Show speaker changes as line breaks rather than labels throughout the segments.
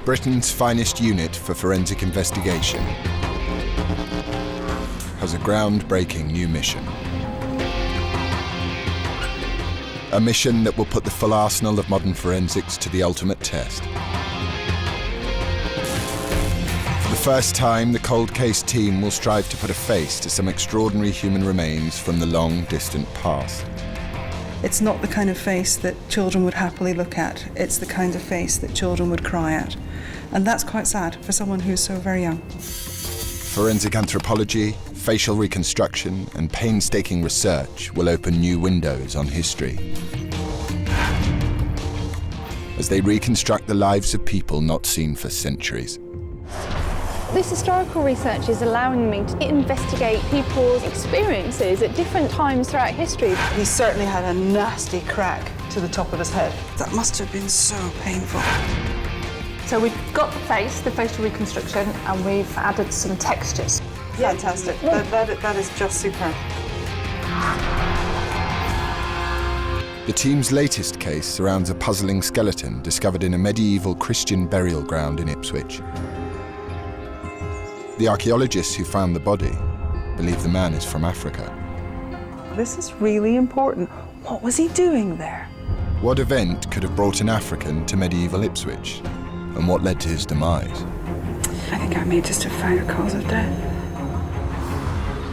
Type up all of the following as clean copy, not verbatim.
Britain's finest unit for forensic investigation, has a groundbreaking new mission. A mission that will put the full arsenal of modern forensics to the ultimate test. For the first time, the cold case team will strive to put a face to some extraordinary human remains from the long, distant past.
It's not the kind of face that children would happily look at. It's the kind of face that children would cry at. And that's quite sad for someone who's so very young.
Forensic anthropology, facial reconstruction, and painstaking research will open new windows on history as they reconstruct the lives of people not seen for centuries.
This historical research is allowing me to investigate people's experiences at different times throughout history.
He certainly had a nasty crack to the top of his head. That must have been so painful.
So we've got the face, the facial reconstruction, and we've added some textures.
Fantastic.
Yeah.
That is just superb.
The team's latest case surrounds a puzzling skeleton discovered in a medieval Christian burial ground in Ipswich. The archaeologists who found the body believe the man is from Africa.
This is really important. What was he doing there?
What event could have brought an African to medieval Ipswich? And what led to his demise?
I think I may just have found a cause of death.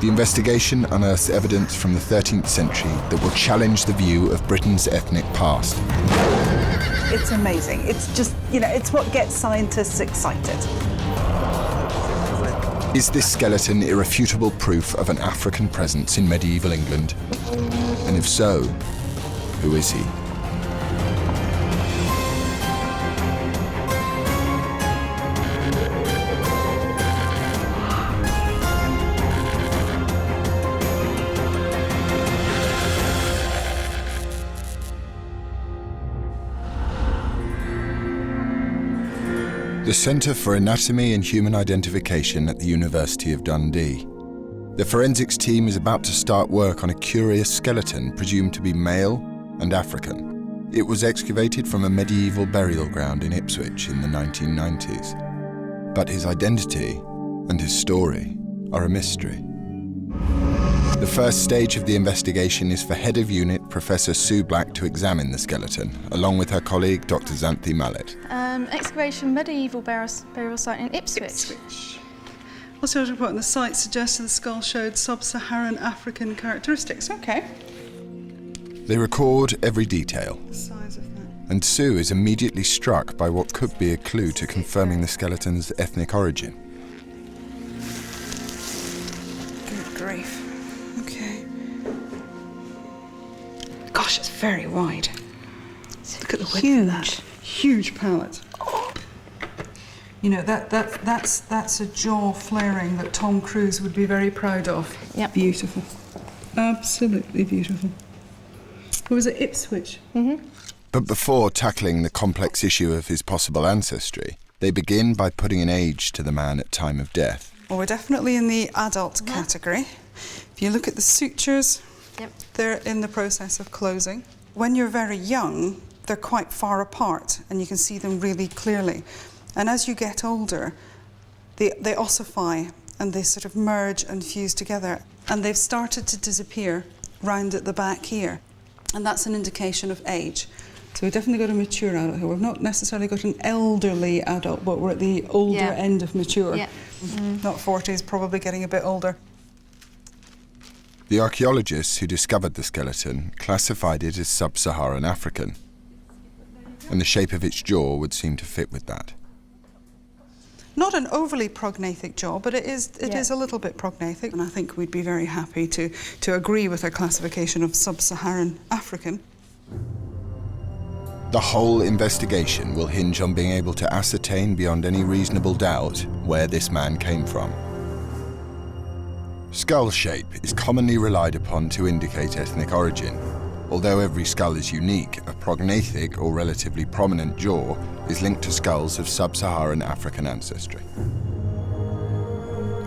The investigation unearths evidence from the 13th century that will challenge the view of Britain's ethnic past.
It's amazing. It's just, it's what gets scientists excited.
Is this skeleton irrefutable proof of an African presence in medieval England? And if so, who is he? The Centre for Anatomy and Human Identification at the University of Dundee. The forensics team is about to start work on a curious skeleton presumed to be male and African. It was excavated from a medieval burial ground in Ipswich in the 1990s. But his identity and his story are a mystery. The first stage of the investigation is for Head of Unit Professor Sue Black to examine the skeleton, along with her colleague Dr. Xanthi Mallet.
Excavation medieval burial site in Ipswich.
Also, report on the site suggested the skull showed sub-Saharan African characteristics. Okay.
They record every detail.
The size of that.
And Sue is immediately struck by what could be a clue to confirming the skeleton's ethnic origin.
Good grief. Okay. Gosh, it's very wide. Look at the width of that. Huge palate. That's a jaw flaring that Tom Cruise would be very proud of.
Yep.
Beautiful. Absolutely beautiful. Was it Ipswich?
Mm-hmm.
But before tackling the complex issue of his possible ancestry, they begin by putting an age to the man at time of death.
Well, we're definitely in the adult category. If you look at the sutures, they're in the process of closing. When you're very young, they're quite far apart and you can see them really clearly. And as you get older, they ossify and they sort of merge and fuse together. And they've started to disappear round at the back here. And that's an indication of age. So we've definitely got a mature adult here. We've not necessarily got an elderly adult, but we're at the older end of mature.
Yeah. Mm-hmm.
Not 40s, probably getting a bit older.
The archaeologists who discovered the skeleton classified it as sub-Saharan African, and the shape of its jaw would seem to fit with that.
Not an overly prognathic jaw, but it is a little bit prognathic, and I think we'd be very happy to agree with our classification of sub-Saharan African.
The whole investigation will hinge on being able to ascertain beyond any reasonable doubt where this man came from. Skull shape is commonly relied upon to indicate ethnic origin. Although every skull is unique, a prognathic or relatively prominent jaw is linked to skulls of sub-Saharan African ancestry.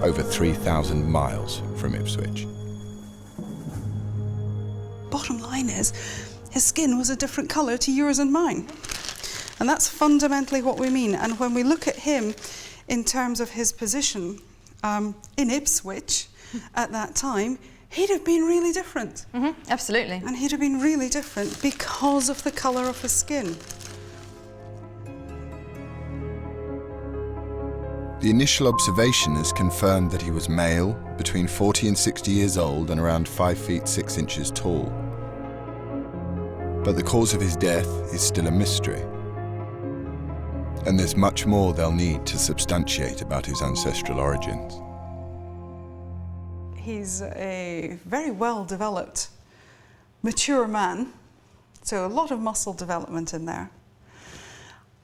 Over 3,000 miles from Ipswich.
Bottom line is, his skin was a different colour to yours and mine. And that's fundamentally what we mean. And when we look at him in terms of his position in Ipswich at that time, he'd have been really different.
Absolutely.
And he'd have been really different because of the colour of his skin.
The initial observation has confirmed that he was male, between 40 and 60 years old and around 5 feet 6 inches tall. But the cause of his death is still a mystery. And there's much more they'll need to substantiate about his ancestral origins.
He's a very well-developed, mature man, so a lot of muscle development in there.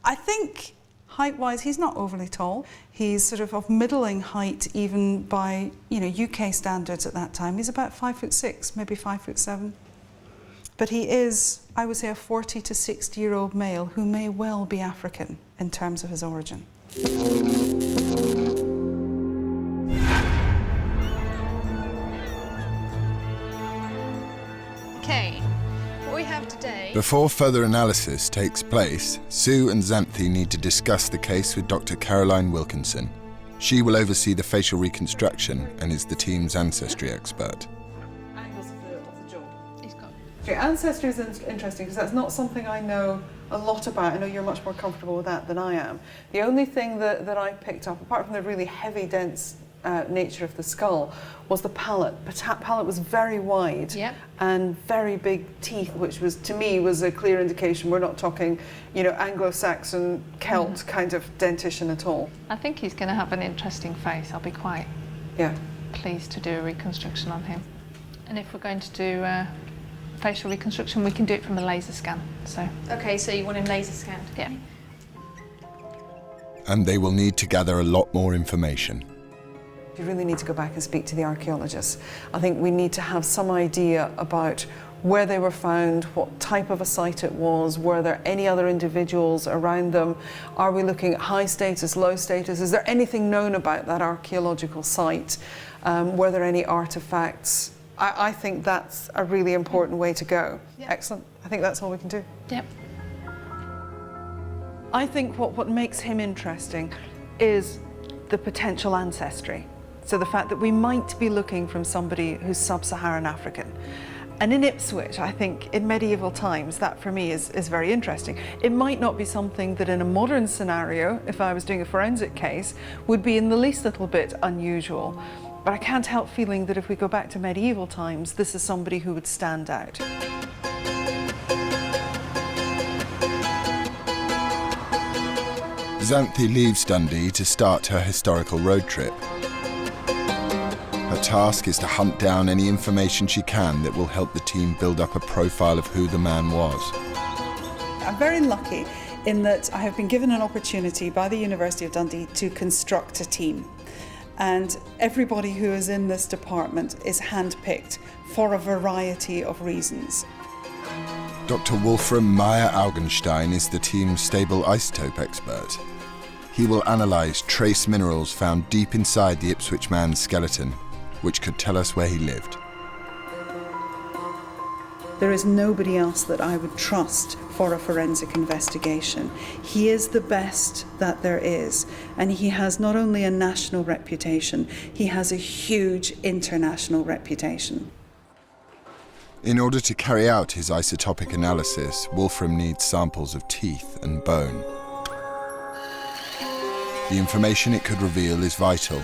I think height-wise, he's not overly tall. He's sort of middling height, even by UK standards at that time. He's about 5'6", maybe 5'7". But he is, I would say, a 40 to 60-year-old male who may well be African in terms of his origin.
Okay, what we have today...
Before further analysis takes place, Sue and Xanthi need to discuss the case with Dr. Caroline Wilkinson. She will oversee the facial reconstruction and is the team's ancestry expert.
Angles of the jaw. Ancestry is interesting because that's not something I know a lot about. I know you're much more comfortable with that than I am. The only thing that I picked up, apart from the really heavy, dense nature of the skull, was the palate. The palate was very wide and very big teeth, which was, to me, was a clear indication we're not talking, Anglo-Saxon, Celt kind of dentition at all.
I think he's going to have an interesting face. I'll be quite pleased to do a reconstruction on him. And if we're going to do facial reconstruction, we can do it from a laser scan. So.
Okay, so you want him laser scanned?
Yeah.
And they will need to gather a lot more information.
You really need to go back and speak to the archaeologists. I think we need to have some idea about where they were found, what type of a site it was, were there any other individuals around them, are we looking at high status, low status, is there anything known about that archaeological site, were there any artefacts? I think that's a really important way to go. Yeah. Excellent. I think that's all we can do.
Yep.
I think what makes him interesting is the potential ancestry. So the fact that we might be looking from somebody who's sub-Saharan African. And in Ipswich, I think, in medieval times, that for me is very interesting. It might not be something that in a modern scenario, if I was doing a forensic case, would be in the least little bit unusual. But I can't help feeling that if we go back to medieval times, this is somebody who would stand out.
Xanthi leaves Dundee to start her historical road trip. Her task is to hunt down any information she can that will help the team build up a profile of who the man was.
I'm very lucky in that I have been given an opportunity by the University of Dundee to construct a team. And everybody who is in this department is handpicked for a variety of reasons.
Dr. Wolfram Meyer-Augenstein is the team's stable isotope expert. He will analyse trace minerals found deep inside the Ipswich man's skeleton, which could tell us where he lived.
There is nobody else that I would trust for a forensic investigation. He is the best that there is, and he has not only a national reputation, he has a huge international reputation.
In order to carry out his isotopic analysis, Wolfram needs samples of teeth and bone. The information it could reveal is vital.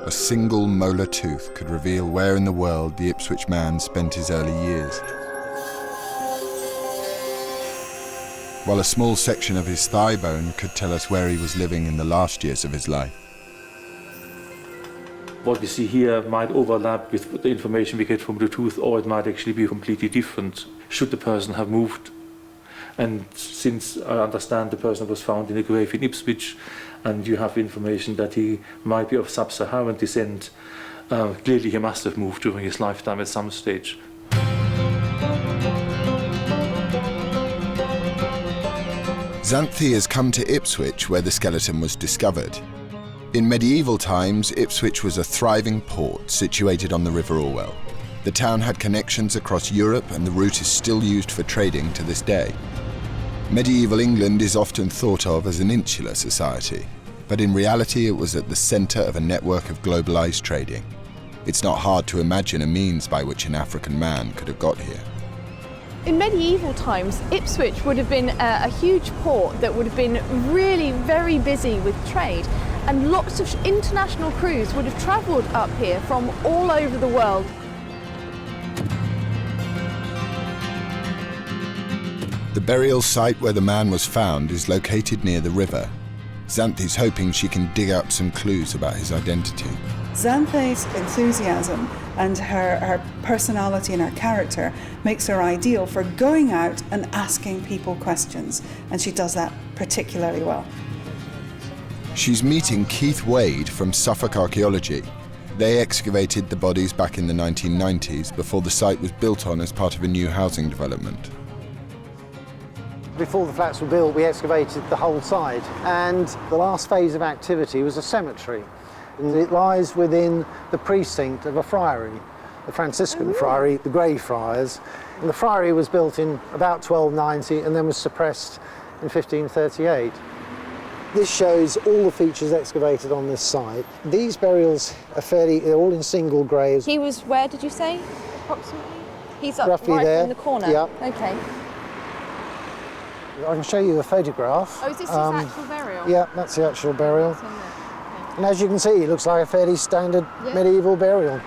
A single molar tooth could reveal where in the world the Ipswich man spent his early years, while a small section of his thigh bone could tell us where he was living in the last years of his life.
What we see here might overlap with the information we get from the tooth, or it might actually be completely different should the person have moved. And since I understand the person was found in a grave in Ipswich, and you have information that he might be of sub-Saharan descent, clearly he must have moved during his lifetime at some stage.
Xanthi has come to Ipswich where the skeleton was discovered. In medieval times, Ipswich was a thriving port situated on the River Orwell. The town had connections across Europe, and the route is still used for trading to this day. Medieval England is often thought of as an insular society, but in reality it was at the centre of a network of globalised trading. It's not hard to imagine a means by which an African man could have got here.
In medieval times, Ipswich would have been a huge port that would have been really very busy with trade, and lots of international crews would have travelled up here from all over the world.
The burial site where the man was found is located near the river. Xanthi's hoping she can dig up some clues about his identity.
Xanthi's enthusiasm and her personality and her character makes her ideal for going out and asking people questions, and she does that particularly well.
She's meeting Keith Wade from Suffolk Archaeology. They excavated the bodies back in the 1990s before the site was built on as part of a new housing development.
Before the flats were built, we excavated the whole site, and the last phase of activity was a cemetery. And it lies within the precinct of a friary, the Franciscan friary, the Grey Friars. And the friary was built in about 1290 and then was suppressed in 1538. This shows all the features excavated on this site. These burials are they're all in single graves.
He was where, did you say, approximately? He's up
Roughly
right
there.
in the corner?
Yeah.
Okay.
I can show you a photograph.
Oh, is this his actual burial?
Yeah, that's the actual burial.
It's in there. Okay.
And as you can see, it looks like a fairly standard medieval burial.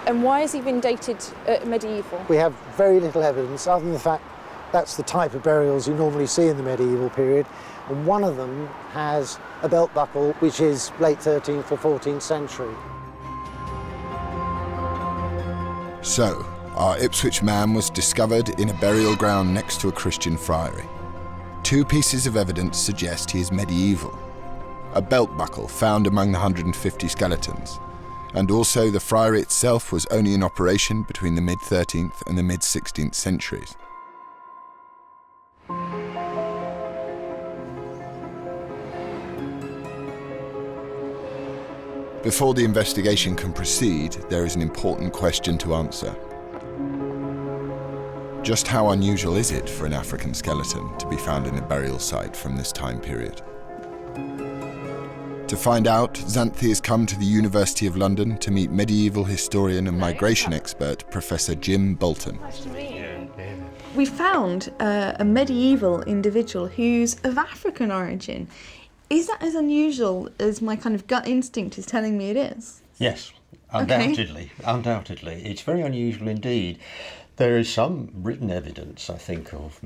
And why has he been dated medieval?
We have very little evidence, other than the fact that's the type of burials you normally see in the medieval period. And one of them has a belt buckle, which is late 13th or 14th century.
So, our Ipswich man was discovered in a burial ground next to a Christian friary. Two pieces of evidence suggest he is medieval. A belt buckle found among the 150 skeletons, and also the friary itself was only in operation between the mid-13th and the mid-16th centuries. Before the investigation can proceed, there is an important question to answer. Just how unusual is it for an African skeleton to be found in a burial site from this time period? To find out, Xanthi has come to the University of London to meet medieval historian and migration expert Professor Jim Bolton.
We found a medieval individual who's of African origin. Is that as unusual as my kind of gut instinct is telling me it is?
Yes, undoubtedly. Okay. Undoubtedly. It's very unusual indeed. There is some written evidence, I think, of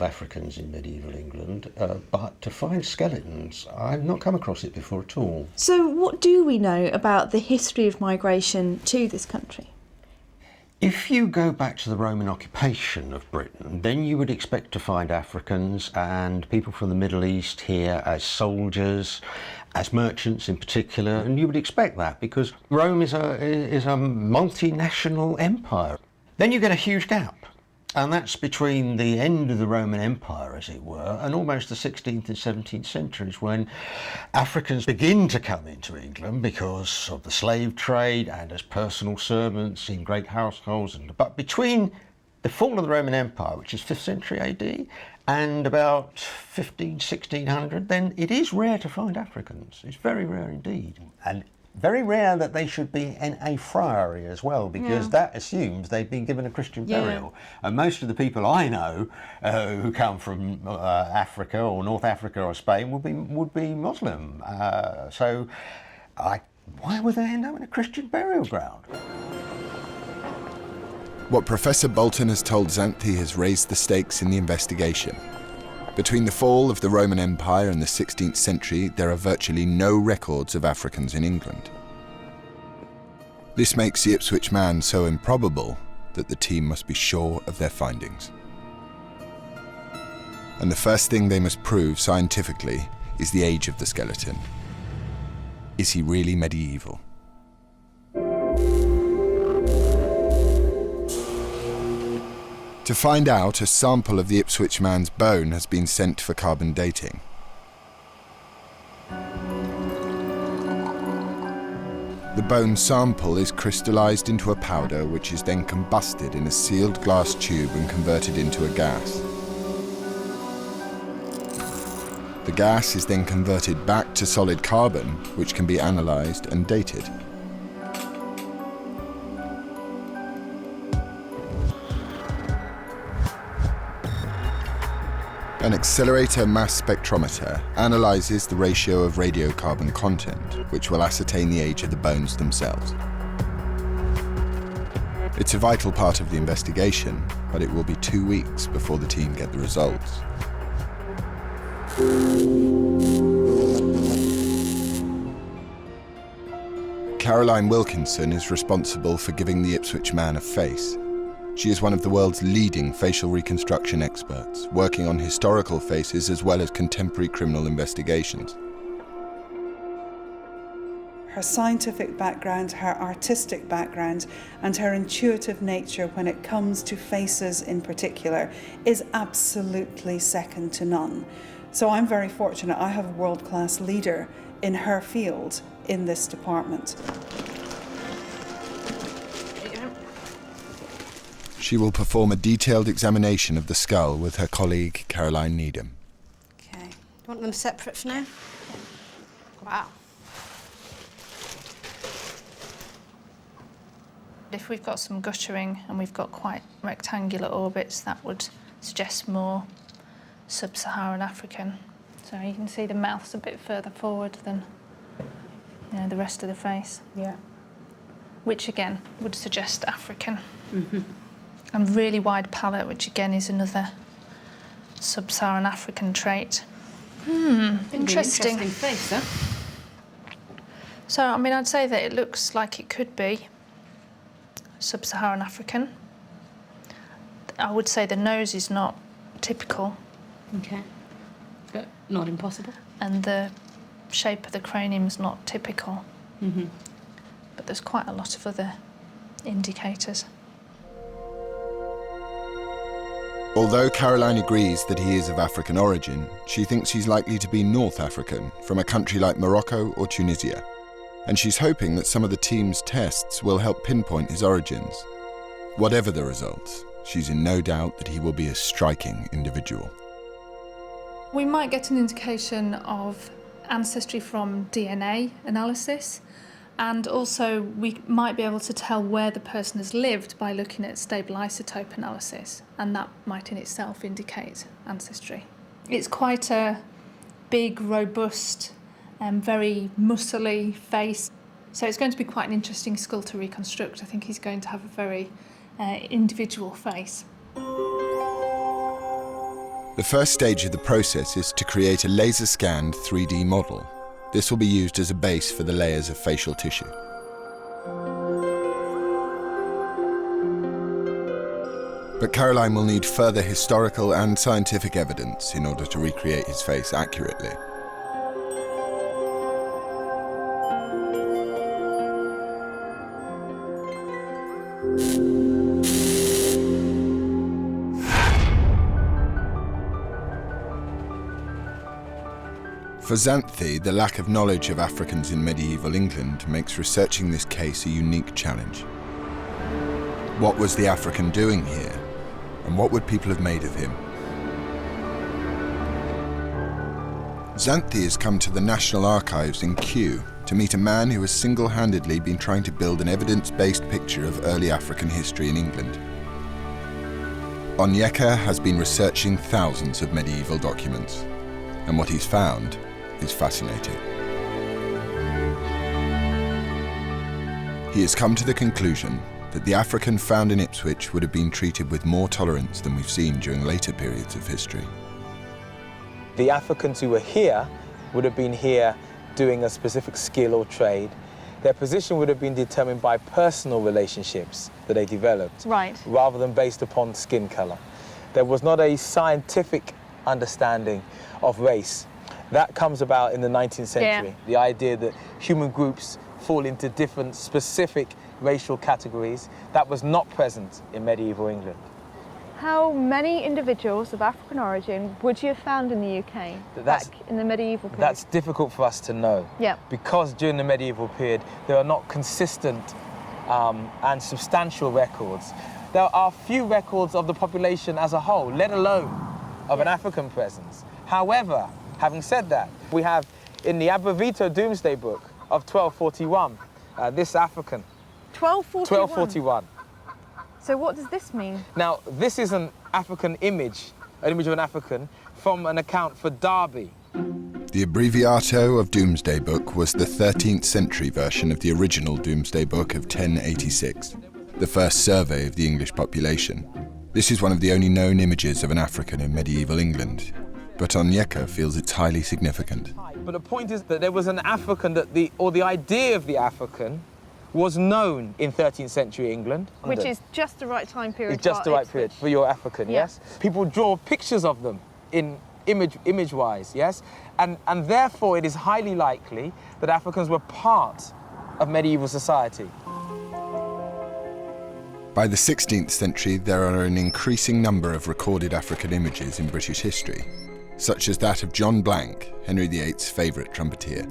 Africans in medieval England, but to find skeletons, I've not come across it before at all.
So what do we know about the history of migration to this country?
If you go back to the Roman occupation of Britain, then you would expect to find Africans and people from the Middle East here as soldiers, as merchants in particular, and you would expect that because Rome is a multinational empire. Then you get a huge gap, and that's between the end of the Roman Empire, as it were, and almost the 16th and 17th centuries, when Africans begin to come into England because of the slave trade and as personal servants in great households. But between the fall of the Roman Empire, which is 5th century AD, and about 1600, then it is rare to find Africans. It's very rare indeed. And very rare that they should be in a friary as well, because that assumes they've been given a Christian burial. And most of the people I know who come from Africa or North Africa or Spain would be Muslim. So why would they end up in a Christian burial ground?
What Professor Bolton has told Xanthi has raised the stakes in the investigation. Between the fall of the Roman Empire and the 16th century, there are virtually no records of Africans in England. This makes the Ipswich man so improbable that the team must be sure of their findings. And the first thing they must prove scientifically is the age of the skeleton. Is he really medieval? To find out, a sample of the Ipswich man's bone has been sent for carbon dating. The bone sample is crystallized into a powder which is then combusted in a sealed glass tube and converted into a gas. The gas is then converted back to solid carbon, which can be analyzed and dated. An accelerator mass spectrometer analyzes the ratio of radiocarbon content, which will ascertain the age of the bones themselves. It's a vital part of the investigation, but it will be 2 weeks before the team get the results. Caroline Wilkinson is responsible for giving the Ipswich man a face. She is one of the world's leading facial reconstruction experts, working on historical faces as well as contemporary criminal investigations.
Her scientific background, her artistic background, and her intuitive nature when it comes to faces in particular is absolutely second to none. So I'm very fortunate I have a world-class leader in her field in this department.
She will perform a detailed examination of the skull with her colleague Caroline Needham.
Okay. Do you want them separate for now? Wow.
If we've got some guttering and we've got quite rectangular orbits, that would suggest more sub-Saharan African. So you can see the mouth's a bit further forward than the rest of the face.
Yeah.
Which again would suggest African. Mm-hmm. And really wide palate, which again is another sub-Saharan African trait. Interesting.
Interesting face, huh?
So, I mean, I'd say that it looks like it could be sub-Saharan African. I would say the nose is not typical.
Okay. But not impossible.
And the shape of the cranium is not typical.
Mm-hmm.
But there's quite a lot of other indicators.
Although Caroline agrees that he is of African origin, she thinks he's likely to be North African, from a country like Morocco or Tunisia. And she's hoping that some of the team's tests will help pinpoint his origins. Whatever the results, she's in no doubt that he will be a striking individual.
We might get an indication of ancestry from DNA analysis, and also we might be able to tell where the person has lived by looking at stable isotope analysis, and that might in itself indicate ancestry. It's quite a big, robust, very muscly face, so it's going to be quite an interesting skull to reconstruct. I think he's going to have a very individual face.
The first stage of the process is to create a laser-scanned 3D model. This will be used as a base for the layers of facial tissue. But Caroline will need further historical and scientific evidence in order to recreate his face accurately. For Xanthi, the lack of knowledge of Africans in medieval England makes researching this case a unique challenge. What was the African doing here? And what would people have made of him? Xanthi has come to the National Archives in Kew to meet a man who has single-handedly been trying to build an evidence-based picture of early African history in England. Onyeka has been researching thousands of medieval documents, and what he's found is fascinating. He has come to the conclusion that the African found in Ipswich would have been treated with more tolerance than we've seen during later periods of history.
The Africans who were here would have been here doing a specific skill or trade. Their position would have been determined by personal relationships that they developed,
Right.
rather than based upon skin colour. There was not a scientific understanding of race. That comes about in the 19th century.
Yeah.
The idea that human groups fall into different specific racial categories, that was not present in medieval England.
How many individuals of African origin would you have found in the UK back in the medieval period?
That's difficult for us to know.
Yeah.
Because during the medieval period, there are not consistent and substantial records. There are few records of the population as a whole, let alone of an African presence. However, having said that, we have in the Abrevito Doomsday Book of 1241, this African.
1241?
1241.
So what does this mean?
Now, this is an African image, an image of an African, from an account for Derby.
The Abbreviato of Doomsday Book was the 13th century version of the original Doomsday Book of 1086, the first survey of the English population. This is one of the only known images of an African in medieval England, but Onyeka feels it's highly significant.
But the point is that there was an African, the idea of the African was known in 13th century England.
Which is just the right time period.
It's just the right period for your African, yes? People draw pictures of them in image-wise, yes? And therefore it is highly likely that Africans were part of medieval society.
By the 16th century, there are an increasing number of recorded African images in British history, such as that of John Blank, Henry VIII's favourite trumpeter.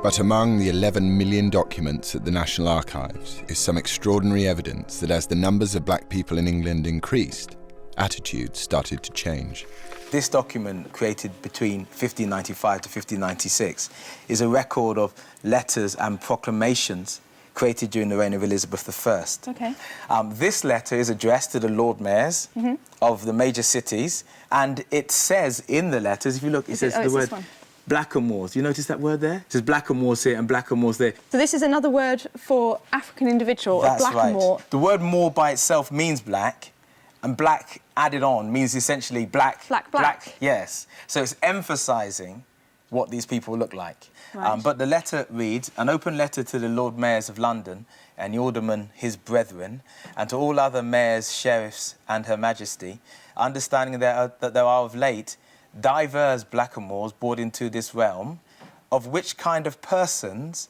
But among the 11 million documents at the National Archives is some extraordinary evidence that as the numbers of black people in England increased, attitudes started to change.
This document, created between 1595 to 1596, is a record of letters and proclamations created during the reign of Elizabeth I.
Okay.
This letter is addressed to the Lord Mayors of the major cities, and it says in the letters, if you look, it says the word blackamoors. You notice that word there? It says blackamoors here and blackamoors there.
So this is another word for African individual,
That's
a blackamoor.
Right. The word moor by itself means black, and black added on means essentially black.
Black.
Yes. So it's emphasising what these people look like.
Right.
But the letter reads, an open letter to the Lord Mayors of London and the Aldermen, his brethren, and to all other mayors, sheriffs, and Her Majesty, understanding that there are of late divers blackamoors brought into this realm, of which kind of persons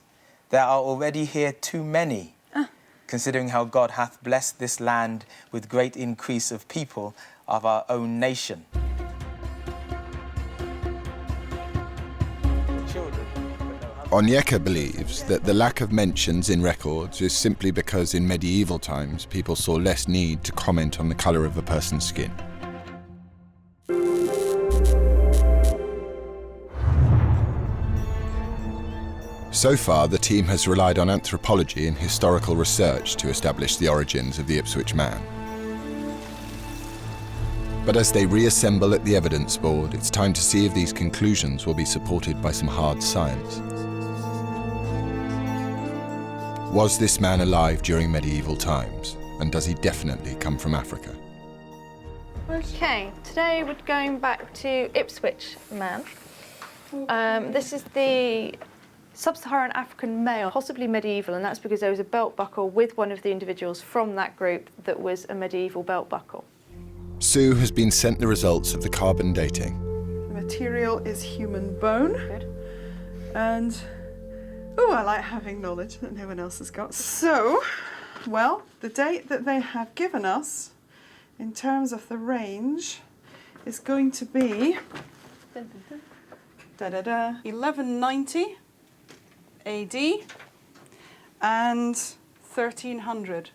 there are already here too many, considering how God hath blessed this land with great increase of people of our own nation.
Onyeka believes that the lack of mentions in records is simply because in medieval times people saw less need to comment on the colour of a person's skin. So far, the team has relied on anthropology and historical research to establish the origins of the Ipswich Man. But as they reassemble at the evidence board, it's time to see if these conclusions will be supported by some hard science. Was this man alive during medieval times? And does he definitely come from Africa?
Okay, today we're going back to Ipswich Man. This is the Sub-Saharan African male, possibly medieval, and that's because there was a belt buckle with one of the individuals from that group that was a medieval belt buckle.
Sue has been sent the results of the carbon dating.
The material is human bone.
Good.
And, oh, I like having knowledge that no one else has got. So, well, the date that they have given us in terms of the range is going to be 1190 AD and 1300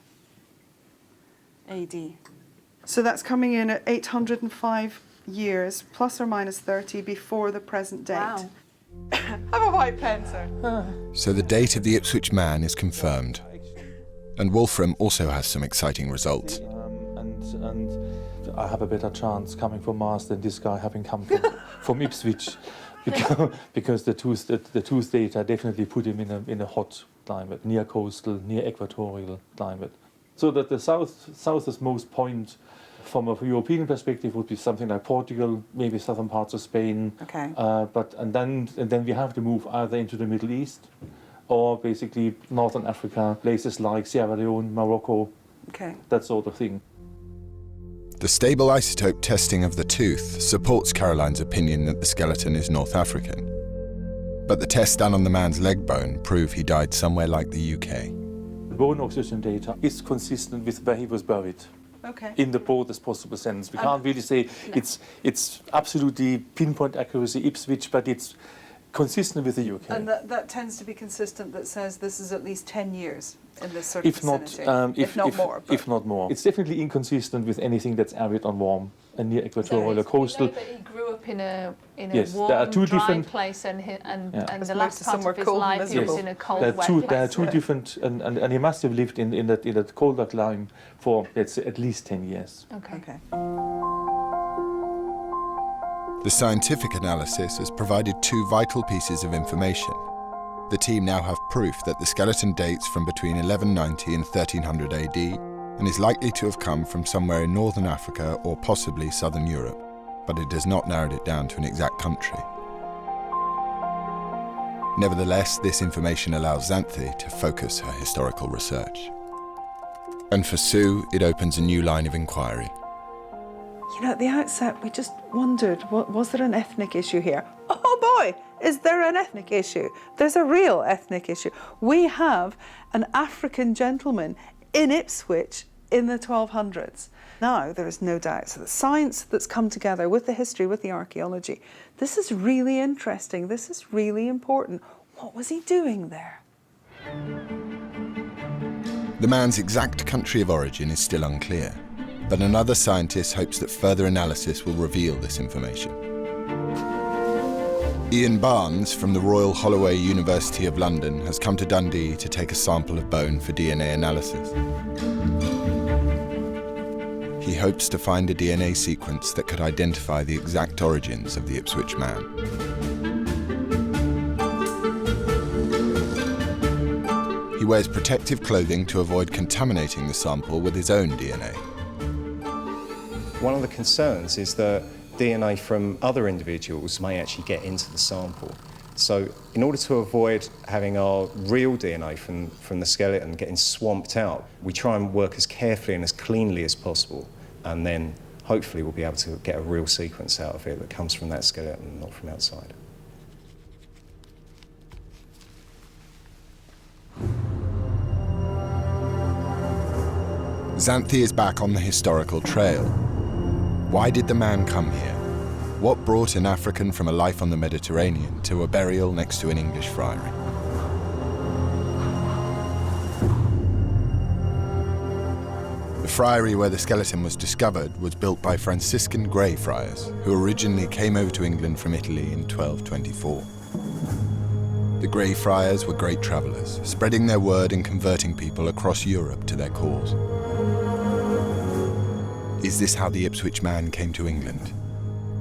AD. So that's coming in at 805 years, plus or minus 30, before the present date.
Wow.
Have a white pen, sir.
So the date of the Ipswich Man is confirmed. And Wolfram also has some exciting results.
And I have a better chance coming from Mars than this guy having come from Ipswich. Because the tooth data definitely put him in a hot climate, near coastal, near equatorial climate. So that the southernmost point from a European perspective would be something like Portugal, maybe southern parts of Spain.
Okay.
And then we have to move either into the Middle East or basically northern Africa, places like Sierra Leone, Morocco, that sort of thing.
The stable isotope testing of the tooth supports Caroline's opinion that the skeleton is North African. But the tests done on the man's leg bone prove he died somewhere like the UK.
bone oxygen data is consistent with where he was buried.
Okay.
In the broadest possible sense. We can't really say it's absolutely pinpoint accuracy Ipswich, but it's consistent with the UK.
And that tends to be consistent, that says this is at least 10 years in this sort of vicinity. If not more.
If not more. It's definitely inconsistent with anything that's arid and warm and near equatorial or coastal.
We know that he grew up in a
Yes,
warm,
there are two
dry
different
place, and the
As
last
opposed to
part
somewhere
of his
cold and
life he was
miserable.
in a cold,
There
wet
are
place.
two different, and he must have lived in that colder climate for, let's say, at least 10 years.
Okay.
The scientific analysis has provided two vital pieces of information. The team now have proof that the skeleton dates from between 1190 and 1300 AD and is likely to have come from somewhere in northern Africa or possibly southern Europe, but it has not narrowed it down to an exact country. Nevertheless, this information allows Xanthi to focus her historical research. And for Sue, it opens a new line of inquiry.
You know, at the outset, we just wondered, was there an ethnic issue here? Oh boy, is there an ethnic issue? There's a real ethnic issue. We have an African gentleman in Ipswich in the 1200s. Now, there is no doubt. So the science that's come together with the history, with the archaeology, this is really interesting. This is really important. What was he doing there?
The man's exact country of origin is still unclear, but another scientist hopes that further analysis will reveal this information. Ian Barnes from the Royal Holloway University of London has come to Dundee to take a sample of bone for DNA analysis. He hopes to find a DNA sequence that could identify the exact origins of the Ipswich man. He wears protective clothing to avoid contaminating the sample with his own DNA.
One of the concerns is that DNA from other individuals may actually get into the sample. So in order to avoid having our real DNA from the skeleton getting swamped out, we try and work as carefully and as cleanly as possible, and then hopefully we'll be able to get a real sequence out of it that comes from that skeleton, not from outside.
Xanthi is back on the historical trail. Why did the man come here? What brought an African from a life on the Mediterranean to a burial next to an English friary? The friary where the skeleton was discovered was built by Franciscan Grey Friars, who originally came over to England from Italy in 1224. The Grey Friars were great travellers, spreading their word and converting people across Europe to their cause. Is this how the Ipswich man came to England?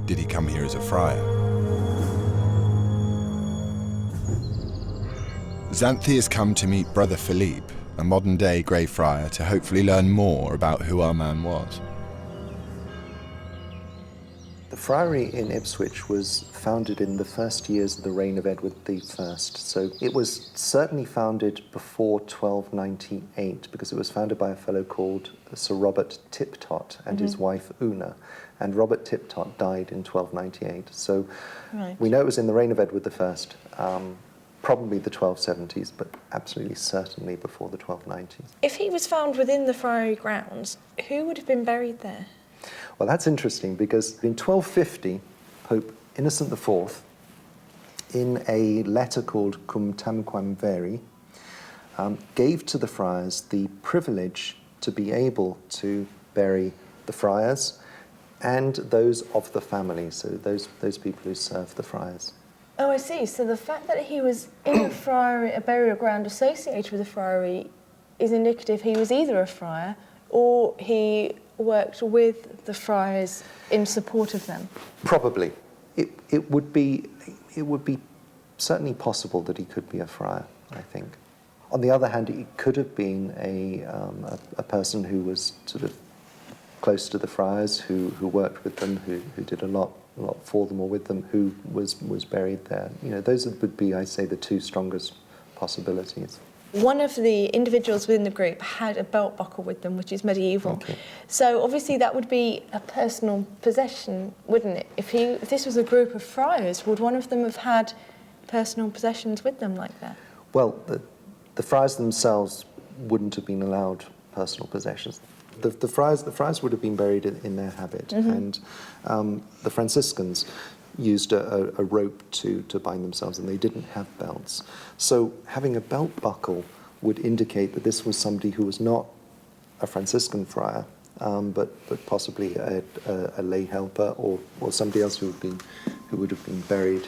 Did he come here as a friar? Xanthi has come to meet Brother Philippe, a modern-day Grey Friar, to hopefully learn more about who our man was.
The friary in Ipswich was founded in the first years of the reign of Edward I, so it was certainly founded before 1298 because it was founded by a fellow called Sir Robert Tiptot and his wife Una, and Robert Tiptot died in 1298. So we know it was in the reign of Edward I, probably the 1270s, but absolutely certainly before the 1290s.
If he was found within the friary grounds, who would have been buried there?
Well, that's interesting because in 1250, Pope Innocent IV, in a letter called Cum Tamquam Veri, gave to the friars the privilege to be able to bury the friars and those of the family, so those people who serve the friars.
Oh, I see. So the fact that he was in a friary, a burial ground associated with a friary, is indicative he was either a friar or he worked with the friars in support of them.
Probably. It would be certainly possible that he could be a friar, I think. On the other hand, it could have been a person who was sort of close to the friars, who worked with them, who did a lot for them or with them, who was buried there. You know, those would be, I say, the two strongest possibilities.
One of the individuals within the group had a belt buckle with them, which is medieval. Okay. So obviously that would be a personal possession, wouldn't it? If this was a group of friars, would one of them have had personal possessions with them like that?
Well, the friars themselves wouldn't have been allowed personal possessions. The friars would have been buried in their habit, and the Franciscans used a rope to bind themselves, and they didn't have belts. So having a belt buckle would indicate that this was somebody who was not a Franciscan friar, but possibly a lay helper or somebody else who would have been buried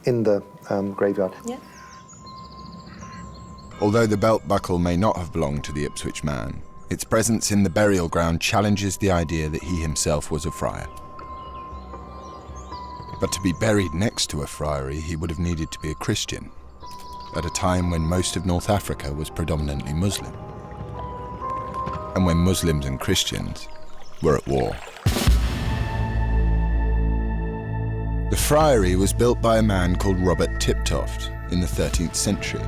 in the graveyard.
Yeah.
Although the belt buckle may not have belonged to the Ipswich man, its presence in the burial ground challenges the idea that he himself was a friar. But to be buried next to a friary, he would have needed to be a Christian, at a time when most of North Africa was predominantly Muslim, and when Muslims and Christians were at war. The friary was built by a man called Robert Tiptoft in the 13th century.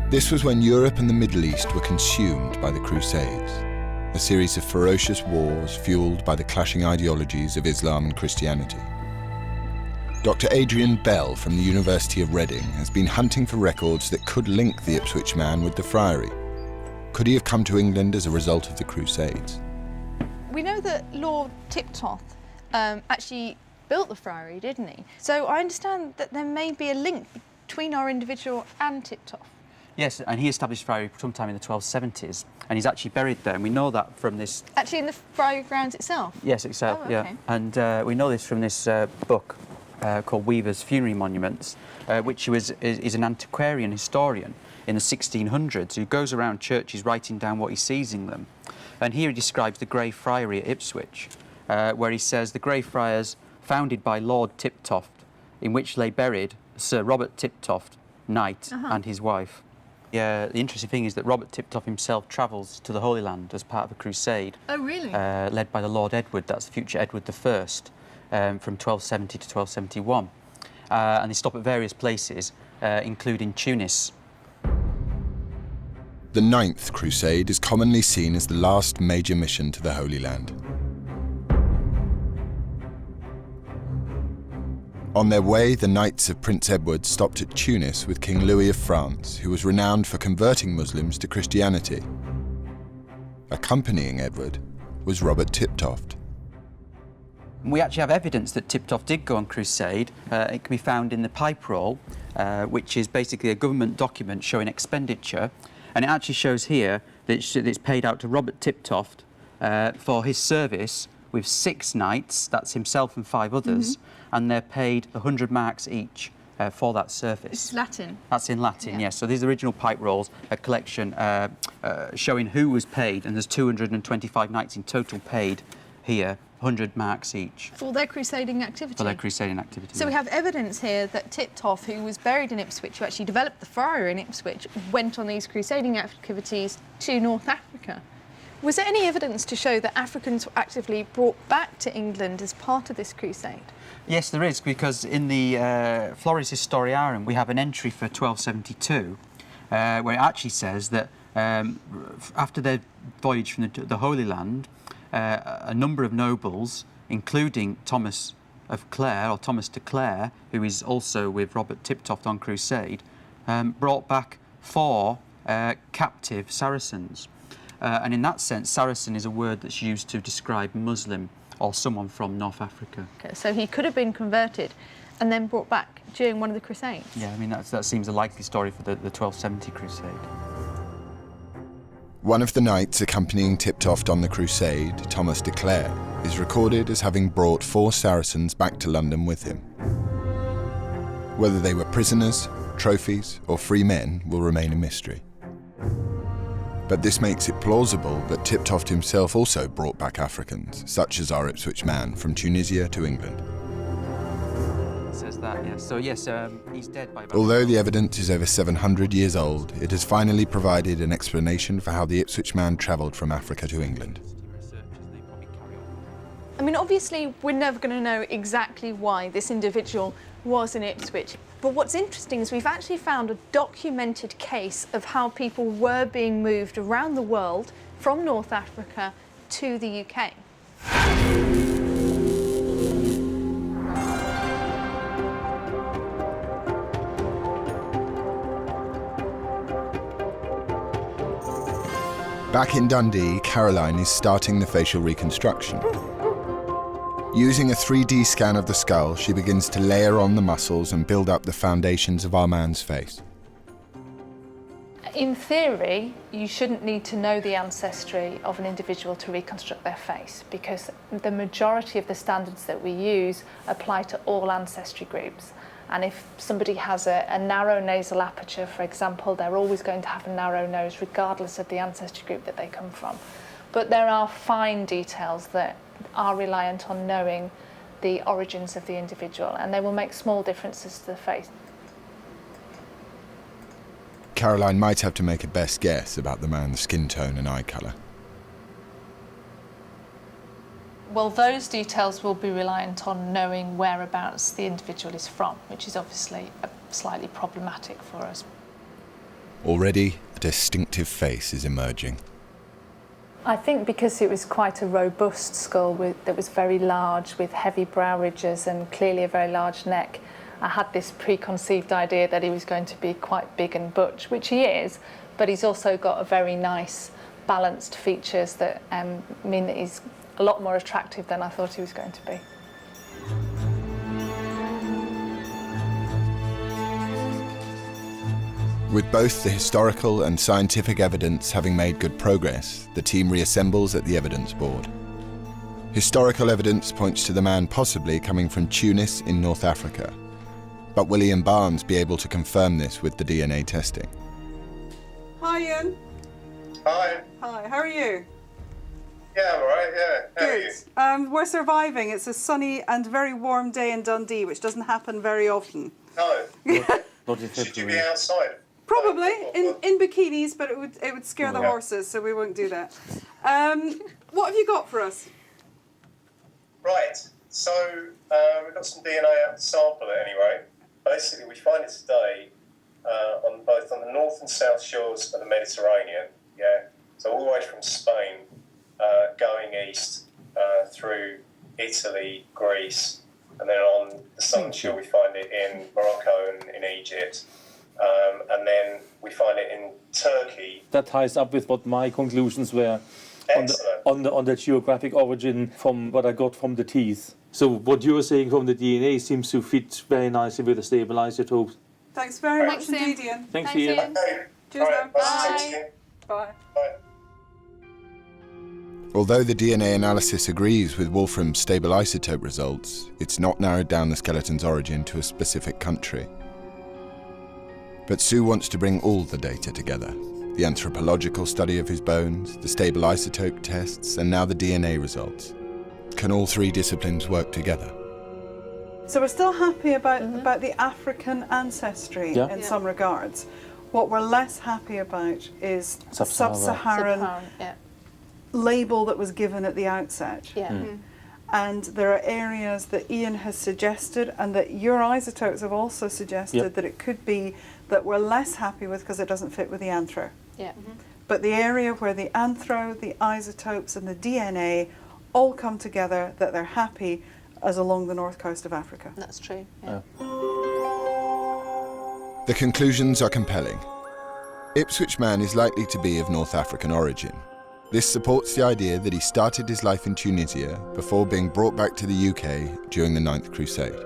This was when Europe and the Middle East were consumed by the Crusades, a series of ferocious wars fueled by the clashing ideologies of Islam and Christianity. Dr. Adrian Bell from the University of Reading has been hunting for records that could link the Ipswich man with the friary. Could he have come to England as a result of the Crusades?
We know that Lord Tiptoft actually built the friary, didn't he? So I understand that there may be a link between our individual and Tiptoft.
Yes, and he established friary sometime in the 1270s, and he's actually buried there, and we know that from this...
Actually in the friary grounds itself?
Yes, itself,
Oh, okay.
yeah. And we know this from this book called Weaver's Funerary Monuments, which is an antiquarian historian in the 1600s who goes around churches writing down what he sees in them. And here he describes the Grey Friary at Ipswich, where he says the Grey Friars founded by Lord Tiptoft, in which lay buried Sir Robert Tiptoft, knight, and his wife. Yeah, the interesting thing is that Robert Tiptoft himself travels to the Holy Land as part of a crusade.
Oh, really?
Led by the Lord Edward, that's the future Edward I, from 1270 to 1271. And they stop at various places, including Tunis.
The Ninth Crusade is commonly seen as the last major mission to the Holy Land. On their way, the Knights of Prince Edward stopped at Tunis with King Louis of France, who was renowned for converting Muslims to Christianity. Accompanying Edward was Robert Tiptoft.
We actually have evidence that Tiptoft did go on crusade. It can be found in the Pipe Roll, which is basically a government document showing expenditure. And it actually shows here that it's paid out to Robert Tiptoft for his service with 6 knights, that's himself and 5 others, and they're paid 100 marks each for that service.
It's Latin.
That's in Latin, yes. So these are original Pipe Rolls, a collection showing who was paid, and there's 225 knights in total paid here, 100 marks each.
For their crusading activity?
For their crusading activity.
So we have evidence here that Tiptoft, who was buried in Ipswich, who actually developed the friary in Ipswich, went on these crusading activities to North Africa. Was there any evidence to show that Africans were actively brought back to England as part of this crusade?
Yes, there is, because in the Floris Historiarum we have an entry for 1272 where it actually says that after their voyage from the Holy Land, a number of nobles, including Thomas of Clare, or Thomas de Clare, who is also with Robert Tiptoft on crusade, brought back 4 captive Saracens. And in that sense, Saracen is a word that's used to describe Muslim or someone from North Africa.
Okay, so he could have been converted and then brought back during one of the Crusades?
Yeah, I mean, that seems a likely story for the 1270 crusade.
One of the knights accompanying Tiptoft on the crusade, Thomas de Clare, is recorded as having brought 4 Saracens back to London with him. Whether they were prisoners, trophies, or free men will remain a mystery. But this makes it plausible that Tiptoft himself also brought back Africans, such as our Ipswich man, from Tunisia to England.
It says that, yes. So yes, he's dead by about...
Although the evidence is over 700 years old, it has finally provided an explanation for how the Ipswich man travelled from Africa to England.
I mean, obviously, we're never going to know exactly why this individual was in Ipswich. But what's interesting is we've actually found a documented case of how people were being moved around the world from North Africa to the UK.
Back in Dundee, Caroline is starting the facial reconstruction. Using a 3D scan of the skull, she begins to layer on the muscles and build up the foundations of our man's face.
In theory, you shouldn't need to know the ancestry of an individual to reconstruct their face, because the majority of the standards that we use apply to all ancestry groups. And if somebody has a narrow nasal aperture, for example, they're always going to have a narrow nose regardless of the ancestry group that they come from. But there are fine details that are reliant on knowing the origins of the individual, and they will make small differences to the face.
Caroline might have to make a best guess about the man's skin tone and eye colour.
Well, those details will be reliant on knowing whereabouts the individual is from, which is obviously slightly problematic for us.
Already, a distinctive face is emerging.
I think because it was quite a robust skull that was very large, with heavy brow ridges and clearly a very large neck, I had this preconceived idea that he was going to be quite big and butch, which he is, but he's also got a very nice balanced features that mean that he's a lot more attractive than I thought he was going to be.
With both the historical and scientific evidence having made good progress, the team reassembles at the evidence board. Historical evidence points to the man possibly coming from Tunis in North Africa. But will Ian Barnes be able to confirm this with the DNA testing?
Hi, Ian.
Hi.
Hi, how are you?
Yeah, I'm all right, yeah. How are you?
We're surviving. It's a sunny and very warm day in Dundee, which doesn't happen very often.
No.
Should
you be outside?
Probably, in bikinis, but it would scare the horses, so we won't do that. What have you got for us?
Right, so we've got some DNA out to sample it anyway. Basically, we find it today on both on the north and south shores of the Mediterranean, yeah. So all the way from Spain, going east through Italy, Greece, and then on the southern shore we find it in Morocco and in Egypt. And then we find it in Turkey.
That ties up with what my conclusions were on the geographic origin from what I got from the teeth. So what you were saying from the DNA seems to fit very nicely with the stable isotopes.
Thanks very much indeed, Ian.
Thanks, Ian.
Okay.
Cheers,
right.
Bye. Bye.
Bye.
Although the DNA analysis agrees with Wolfram's stable isotope results, it's not narrowed down the skeleton's origin to a specific country. But Sue wants to bring all the data together. The anthropological study of his bones, the stable isotope tests, and now the DNA results. Can all three disciplines work together?
So we're still happy about the African ancestry in some regards. What we're less happy about is sub-Saharan label that was given at the outset. And there are areas that Ian has suggested and that your isotopes have also suggested that it could be that we're less happy with because it doesn't fit with the anthro. But the area where the anthro, the isotopes and the DNA all come together, that they're happy as along the north coast of Africa.
That's true.
The conclusions are compelling. Ipswich Man is likely to be of North African origin. This supports the idea that he started his life in Tunisia before being brought back to the UK during the 9th Crusade.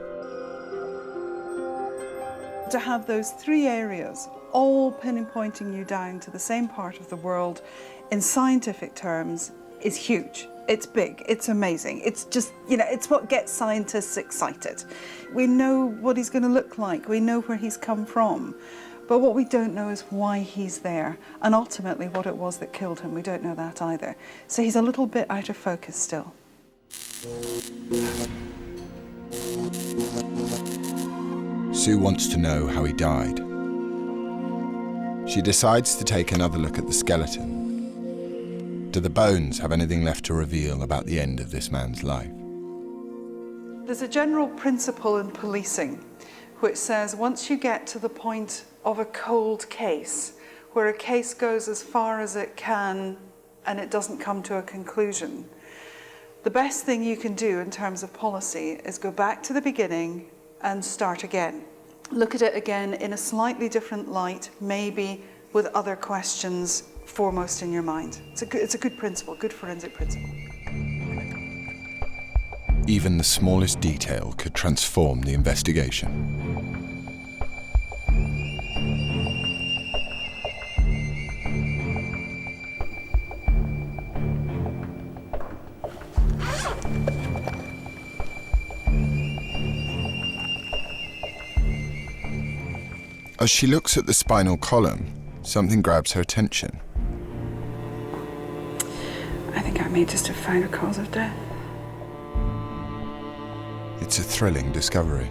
To have those three areas all pinpointing you down to the same part of the world in scientific terms is huge. It's big, it's amazing. It's just, it's what gets scientists excited. We know what he's going to look like, we know where he's come from. But what we don't know is why he's there, and ultimately what it was that killed him. We don't know that either. So he's a little bit out of focus still.
Sue wants to know how he died. She decides to take another look at the skeleton. Do the bones have anything left to reveal about the end of this man's life?
There's a general principle in policing which says once you get to the point of a cold case, where a case goes as far as it can and it doesn't come to a conclusion, the best thing you can do in terms of policy is go back to the beginning and start again. Look at it again in a slightly different light, maybe with other questions foremost in your mind. It's a good principle, good forensic principle.
Even the smallest detail could transform the investigation. As she looks at the spinal column, something grabs her attention.
I think I may just have found a cause of death.
It's a thrilling discovery.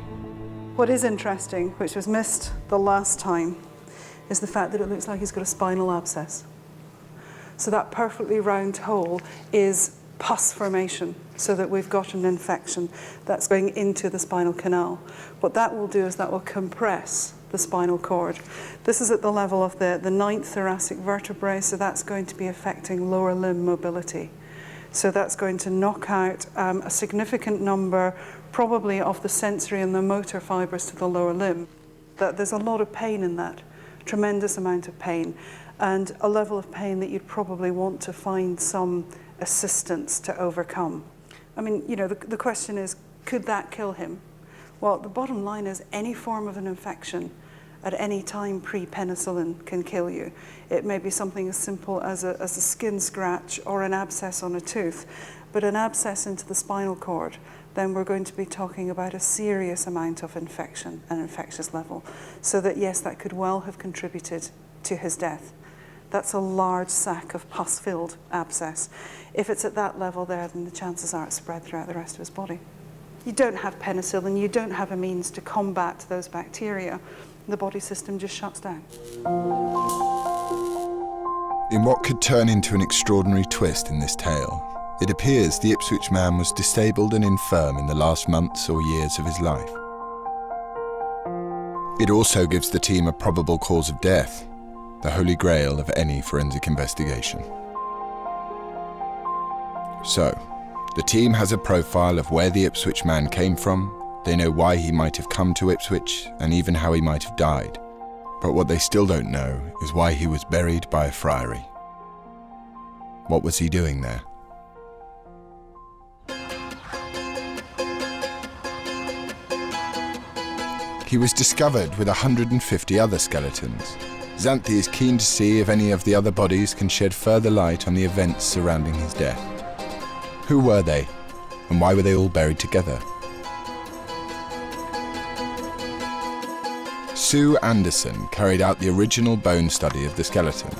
What is interesting, which was missed the last time, is the fact that it looks like he's got a spinal abscess. So that perfectly round hole is pus formation, so that we've got an infection that's going into the spinal canal. What that will do is that will compress the spinal cord. This is at the level of the 9th thoracic vertebrae, so that's going to be affecting lower limb mobility. So that's going to knock out a significant number, probably of the sensory and the motor fibers to the lower limb. There's a lot of pain in that, tremendous amount of pain, and a level of pain that you'd probably want to find some assistance to overcome. I mean, you know, the question is, could that kill him? Well, the bottom line is any form of an infection at any time pre-penicillin can kill you. It may be something as simple as a skin scratch or an abscess on a tooth, but an abscess into the spinal cord, then we're going to be talking about a serious amount of infection, an infectious level. So that, yes, that could well have contributed to his death. That's a large sac of pus-filled abscess. If it's at that level there, then the chances are it's spread throughout the rest of his body. You don't have penicillin, you don't have a means to combat those bacteria. The body system just shuts down.
In what could turn into an extraordinary twist in this tale, it appears the Ipswich man was disabled and infirm in the last months or years of his life. It also gives the team a probable cause of death, the holy grail of any forensic investigation. So, the team has a profile of where the Ipswich man came from. They know why he might have come to Ipswich and even how he might have died. But what they still don't know is why he was buried by a friary. What was he doing there? He was discovered with 150 other skeletons. Xanthi is keen to see if any of the other bodies can shed further light on the events surrounding his death. Who were they, and why were they all buried together? Sue Anderson carried out the original bone study of the skeletons.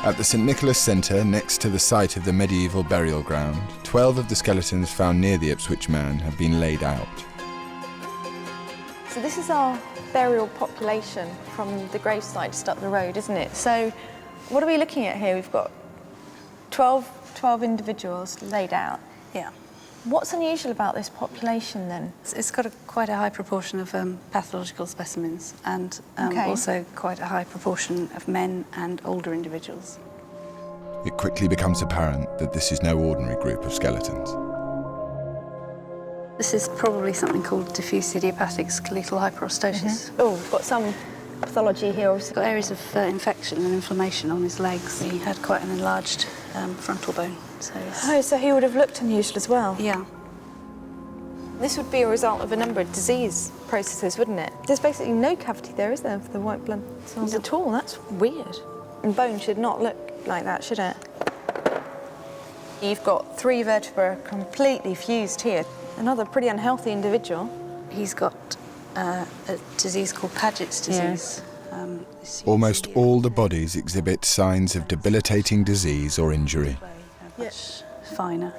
At the St Nicholas Centre, next to the site of the medieval burial ground, 12 of the skeletons found near the Ipswich man have been laid out.
So this is our burial population from the gravesite just up the road, isn't it? So what are we looking at here? We've got 12 individuals laid out.
Yeah.
What's unusual about this population then?
It's got quite a high proportion of pathological specimens and also quite a high proportion of men and older individuals.
It quickly becomes apparent that this is no ordinary group of skeletons.
This is probably something called diffuse idiopathic skeletal hyperostosis.
Oh, we've got some pathology here.
He's got areas of infection and inflammation on his legs. He had quite an enlarged frontal bone.
So he would have looked unusual as well?
Yeah.
This would be a result of a number of disease processes, wouldn't it? There's basically no cavity there, is there, for the white blood cells at all? That's weird. And bone should not look like that, should it? You've got 3 vertebrae completely fused here. Another pretty unhealthy individual.
He's got a disease called Paget's disease.
Almost all the bodies exhibit signs of debilitating disease or injury.
Much finer.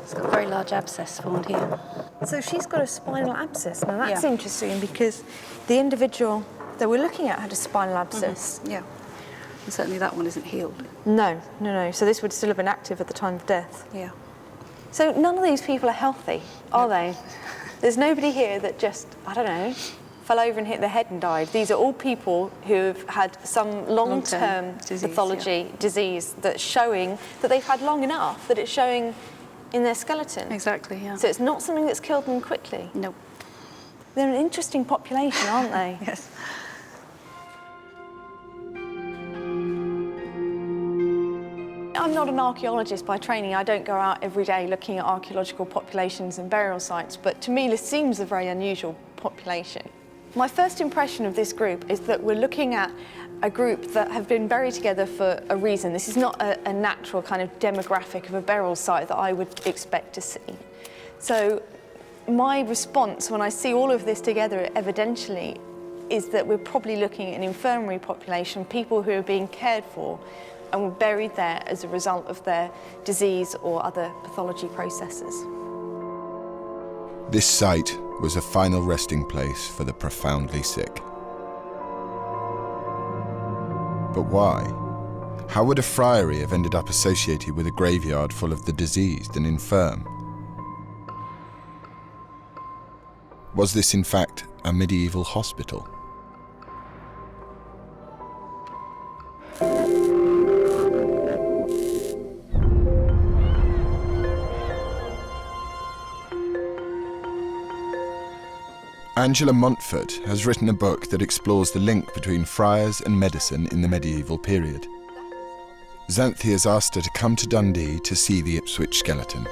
It's got a very large abscess formed here.
So she's got a spinal abscess. Now that's interesting because the individual that we're looking at had a spinal abscess.
Yeah. And certainly that one isn't healed.
No. So this would still have been active at the time of death.
Yeah.
So none of these people are healthy, are they? There's nobody here that just, I don't know, fell over and hit their head and died. These are all people who've had some long-term pathology, disease that's showing that they've had long enough that it's showing in their skeleton.
Exactly, yeah.
So it's not something that's killed them quickly.
Nope.
They're an interesting population, aren't they?
Yes.
I'm not an archaeologist by training. I don't go out every day looking at archaeological populations and burial sites, but to me this seems a very unusual population. My first impression of this group is that we're looking at a group that have been buried together for a reason. This is not a natural kind of demographic of a burial site that I would expect to see. So my response when I see all of this together evidentially is that we're probably looking at an infirmary population, people who are being cared for and were buried there as a result of their disease or other pathology processes.
This site was a final resting place for the profoundly sick. But why? How would a friary have ended up associated with a graveyard full of the diseased and infirm? Was this in fact a medieval hospital? Angela Montfort has written a book that explores the link between friars and medicine in the medieval period. Xanthi has asked her to come to Dundee to see the Ipswich skeleton.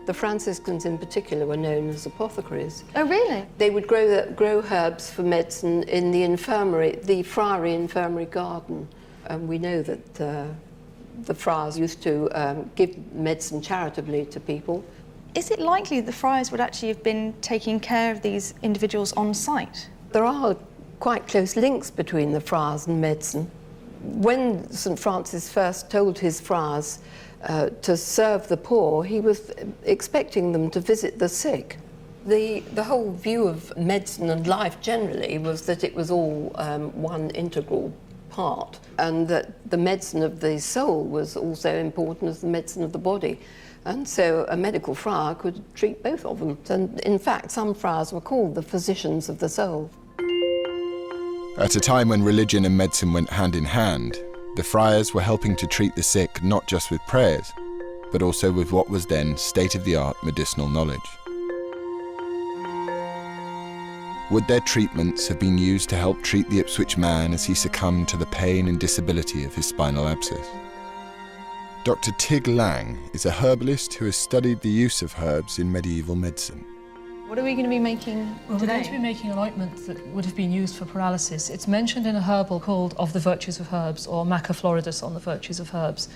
The Franciscans in particular were known as apothecaries.
Oh, really?
They would grow herbs for medicine in the infirmary, the friary infirmary garden. And we know that the friars used to give medicine charitably to people.
Is it likely that the friars would actually have been taking care of these individuals on site?
There are quite close links between the friars and medicine. When St. Francis first told his friars to serve the poor, he was expecting them to visit the sick. The whole view of medicine and life generally was that it was all one integral part, and that the medicine of the soul was also important as the medicine of the body. And so a medical friar could treat both of them. And in fact, some friars were called the physicians of the soul.
At a time when religion and medicine went hand in hand, the friars were helping to treat the sick not just with prayers, but also with what was then state-of-the-art medicinal knowledge. Would their treatments have been used to help treat the Ipswich man as he succumbed to the pain and disability of his spinal abscess? Dr. Tig Lang is a herbalist who has studied the use of herbs in medieval medicine.
What are we going to be making
Well, we're going to be making an ointment that would have been used for paralysis. It's mentioned in a herbal called Of the Virtues of Herbs, or Maca Floridus on the Virtues of Herbs.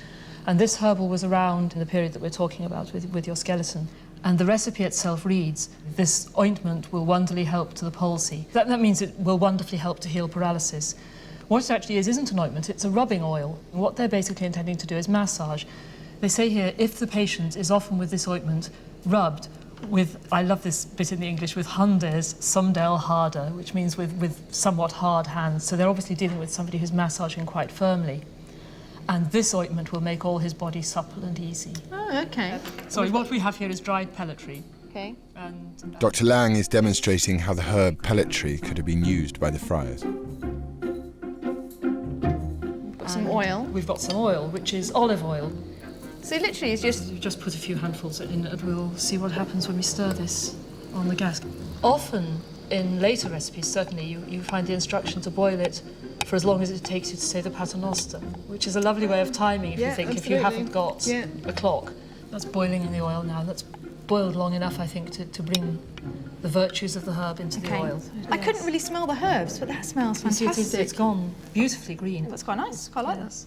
And this herbal was around in the period that we're talking about with your skeleton. And the recipe itself reads, this ointment will wonderfully help to the palsy. That means it will wonderfully help to heal paralysis. What it actually is isn't an ointment, it's a rubbing oil. And what they're basically intending to do is massage. They say here, if the patient is often with this ointment rubbed with, I love this bit in the English, with hundes sumdel harder, which means with somewhat hard hands. So they're obviously dealing with somebody who's massaging quite firmly. And this ointment will make all his body supple and easy.
Oh, okay.
Sorry, what we have here is dried pelletry.
Okay.
And
Dr. Lang is demonstrating how the herb pelletry could have been used by the friars.
Some oil.
We've got some oil, which is olive oil.
So literally it's just...
You just put a few handfuls in and we'll see what happens when we stir this on the gas. Often in later recipes, certainly, you find the instruction to boil it for as long as it takes you to say the Paternoster, which is a lovely way of timing if you think, if you haven't got a clock. That's boiling in the oil now. That's boiled long enough, I think, to bring the virtues of the herb into the oil.
I couldn't really smell the herbs, but that smells fantastic.
It's gone beautifully green.
That's quite nice. Quite like that.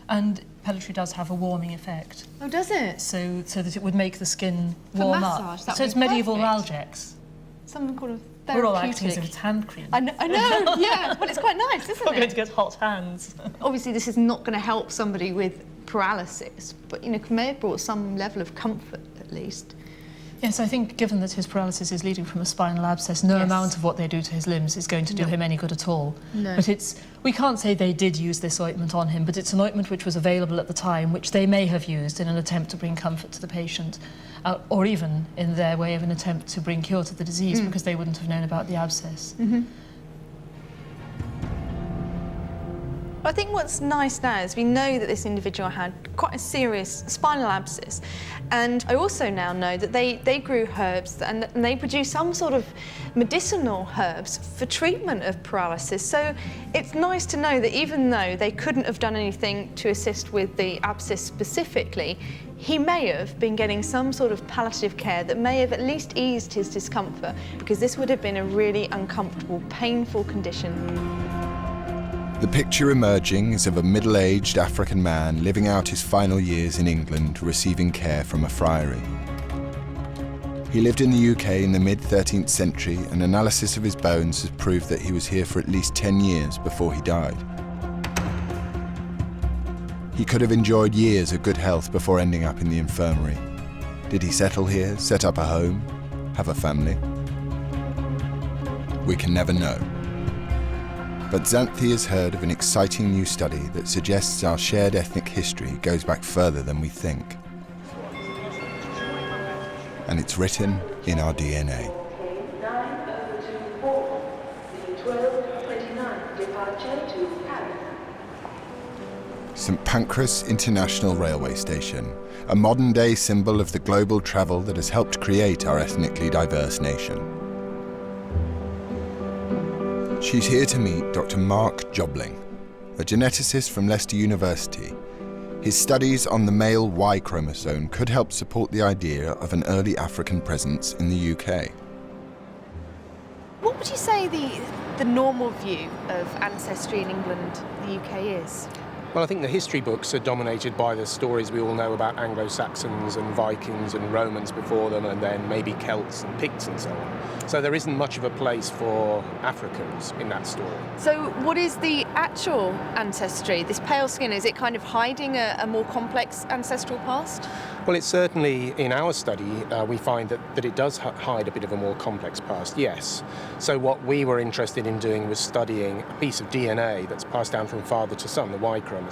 And pelletry does have a warming effect.
Oh, does it?
So that it would make the skin warm up. So it's medieval Ralgex.
Something called a therapeutic.
We're all acting as if it's hand cream.
I know, yeah. Well, it's quite nice, isn't
We're
it?
going to get hot hands.
Obviously, this is not going to help somebody with paralysis, but, may have brought some level of comfort, at least.
Yes, I think given that his paralysis is leading from a spinal abscess, no amount of what they do to his limbs is going to do him any good at all.
No.
But we can't say they did use this ointment on him, but it's an ointment which was available at the time, which they may have used in an attempt to bring comfort to the patient, or even in their way of an attempt to bring cure to the disease, because they wouldn't have known about the abscess.
I think what's nice now is we know that this individual had quite a serious spinal abscess, and I also now know that they grew herbs and they produced some sort of medicinal herbs for treatment of paralysis. So it's nice to know that even though they couldn't have done anything to assist with the abscess specifically, he may have been getting some sort of palliative care that may have at least eased his discomfort, because this would have been a really uncomfortable, painful condition.
The picture emerging is of a middle-aged African man living out his final years in England, receiving care from a friary. He lived in the UK in the mid-13th century, and analysis of his bones has proved that he was here for at least 10 years before he died. He could have enjoyed years of good health before ending up in the infirmary. Did he settle here, set up a home, have a family? We can never know. But Xanthi has heard of an exciting new study that suggests our shared ethnic history goes back further than we think. And it's written in our DNA. St Pancras International Railway Station, a modern-day symbol of the global travel that has helped create our ethnically diverse nation. She's here to meet Dr. Mark Jobling, a geneticist from Leicester University. His studies on the male Y chromosome could help support the idea of an early African presence in the UK.
What would you say the normal view of ancestry in England, the UK, is?
Well, I think the history books are dominated by the stories we all know about Anglo-Saxons and Vikings and Romans before them, and then maybe Celts and Picts and so on. So there isn't much of a place for Africans in that story.
So what is the actual ancestry? This pale skin, is it kind of hiding a more complex ancestral past?
Well, it's certainly, in our study, we find that it does hide a bit of a more complex past, yes. So what we were interested in doing was studying a piece of DNA that's passed down from father to son, the Y chromosome.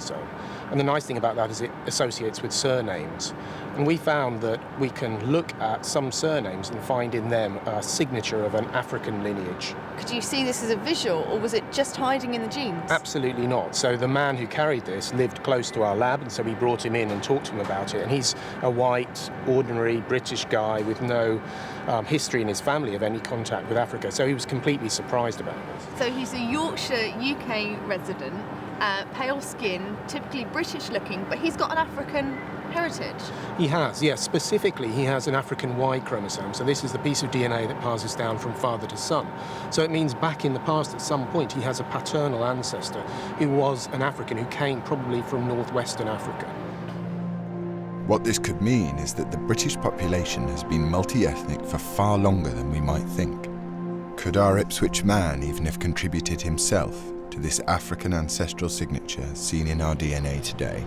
And the nice thing about that is it associates with surnames. And we found that we can look at some surnames and find in them a signature of an African lineage.
Could you see this as a visual, or was it just hiding in the genes?
Absolutely not. So the man who carried this lived close to our lab, and so we brought him in and talked to him about it. And he's a white, ordinary British guy with no history in his family of any contact with Africa. So he was completely surprised about this.
So he's a Yorkshire, UK resident, pale skin, typically British looking, but he's got an African heritage.
He has, yes. Specifically, he has an African Y chromosome. So this is the piece of DNA that passes down from father to son. So it means back in the past, at some point, he has a paternal ancestor who was an African who came probably from northwestern Africa.
What this could mean is that the British population has been multi-ethnic for far longer than we might think. Could our Ipswich man even have contributed himself to this African ancestral signature seen in our DNA today?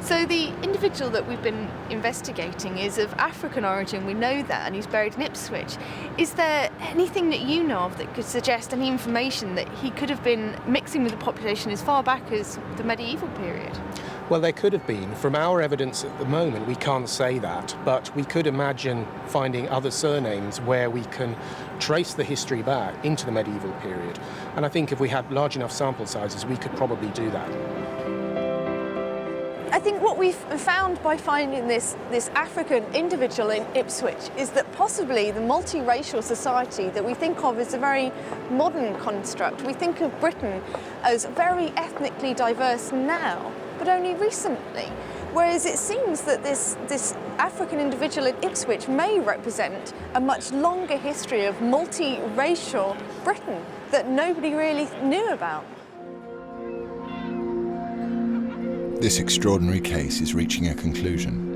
So the individual that we've been investigating is of African origin, we know that, and he's buried in Ipswich. Is there anything that you know of that could suggest any information that he could have been mixing with the population as far back as the medieval period?
Well, there could have been. From our evidence at the moment, we can't say that, but we could imagine finding other surnames where we can trace the history back into the medieval period. And I think if we had large enough sample sizes, we could probably do that.
I think what we've found by finding this African individual in Ipswich is that possibly the multiracial society that we think of as a very modern construct, we think of Britain as very ethnically diverse now, but only recently. Whereas it seems that this African individual in Ipswich may represent a much longer history of multiracial Britain that nobody really knew about.
This extraordinary case is reaching a conclusion.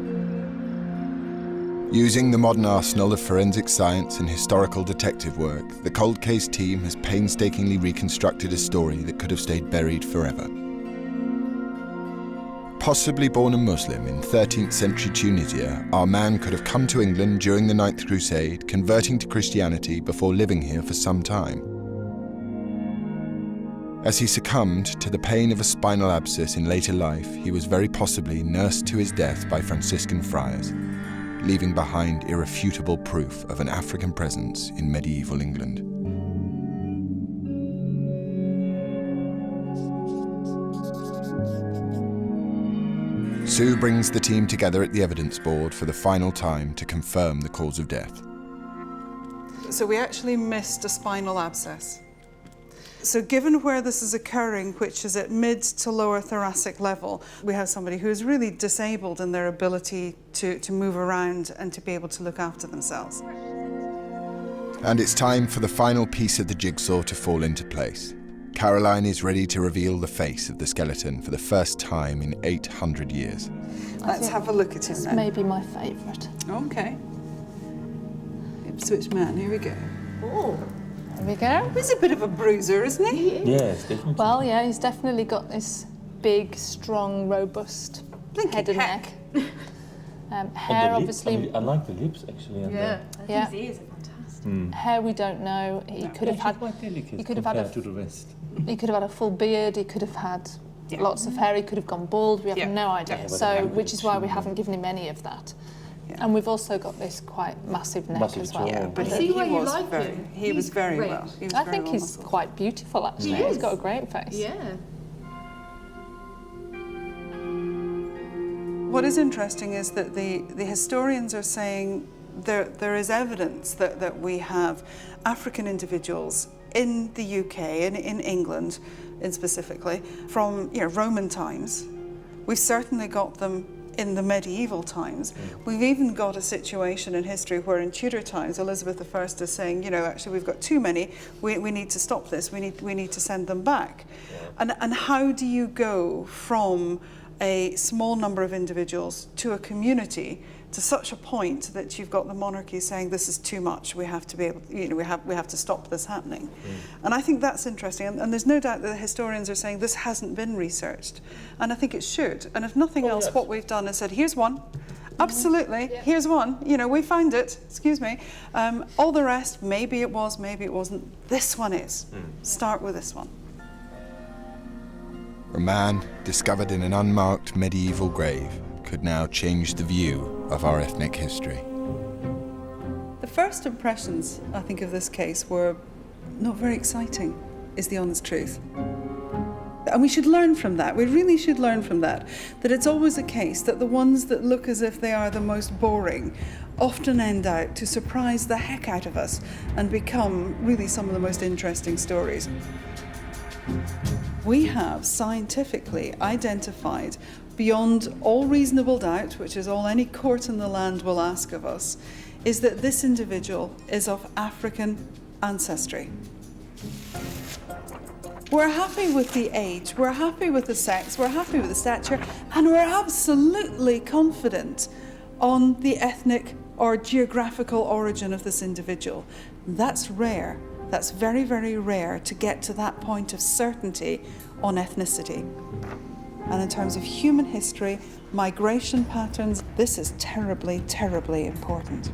Using the modern arsenal of forensic science and historical detective work, the cold case team has painstakingly reconstructed a story that could have stayed buried forever. Possibly born a Muslim in 13th century Tunisia, our man could have come to England during the Ninth Crusade, converting to Christianity before living here for some time. As he succumbed to the pain of a spinal abscess in later life, he was very possibly nursed to his death by Franciscan friars, leaving behind irrefutable proof of an African presence in medieval England. Sue brings the team together at the evidence board for the final time to confirm the cause of death.
So we actually missed a spinal abscess. So given where this is occurring, which is at mid to lower thoracic level, we have somebody who is really disabled in their ability to move around and to be able to look after themselves.
And it's time for the final piece of the jigsaw to fall into place. Caroline is ready to reveal the face of the skeleton for the first time in 800 years.
Let's have a look at him
It's
then.
maybe my favourite.
Okay. Ipswich man, here we go.
Oh. There we go.
He's a bit of a bruiser, isn't he?
Yes, definitely.
Well, yeah, he's definitely got this big, strong, robust head and neck. Hair, obviously.
I like the lips, actually. And
yeah.
His ears are fantastic.
Hair, we don't know. He could have had.
Quite delicate
He could have had
to the rest.
He could have had a full beard. He could have had lots of hair. He could have gone bald. We have no idea.
Yeah,
So, which is why we haven't given him any of that. And we've also got this quite massive neck as well.
Yeah, but
See why
he
you
was
like
very,
him.
he was very
great.
well. He was
I
very
think
well
he's
muscled.
quite beautiful, actually.
He
He's
is.
got a great face.
Yeah.
What is interesting is that the historians are saying there is evidence that we have African individuals in the UK and in England, specifically from Roman times. We've certainly got them in the medieval times. We've even got a situation in history where in Tudor times, Elizabeth I is saying, actually we've got too many, we need to stop this, we need to send them back. And how do you go from a small number of individuals to a community to such a point that you've got the monarchy saying this is too much, we have to be able, we have to stop this happening. And I think that's interesting, and there's no doubt that the historians are saying this hasn't been researched, and I think it should. And if nothing else, what we've done is said, here's one, absolutely, here's one, we found it, excuse me. All the rest, maybe it was, maybe it wasn't. This one is. Start with this one.
A man discovered in an unmarked medieval grave could now change the view of our ethnic history.
The first impressions, I think, of this case were not very exciting, is the honest truth. And we should learn from that. We really should learn from that. That it's always a case that the ones that look as if they are the most boring often end out to surprise the heck out of us and become really some of the most interesting stories. We have scientifically identified beyond all reasonable doubt, which is all any court in the land will ask of us, is that this individual is of African ancestry. We're happy with the age, we're happy with the sex, we're happy with the stature, and we're absolutely confident on the ethnic or geographical origin of this individual. That's rare. That's very, very rare to get to that point of certainty on ethnicity. And in terms of human history, migration patterns, this is terribly, terribly important.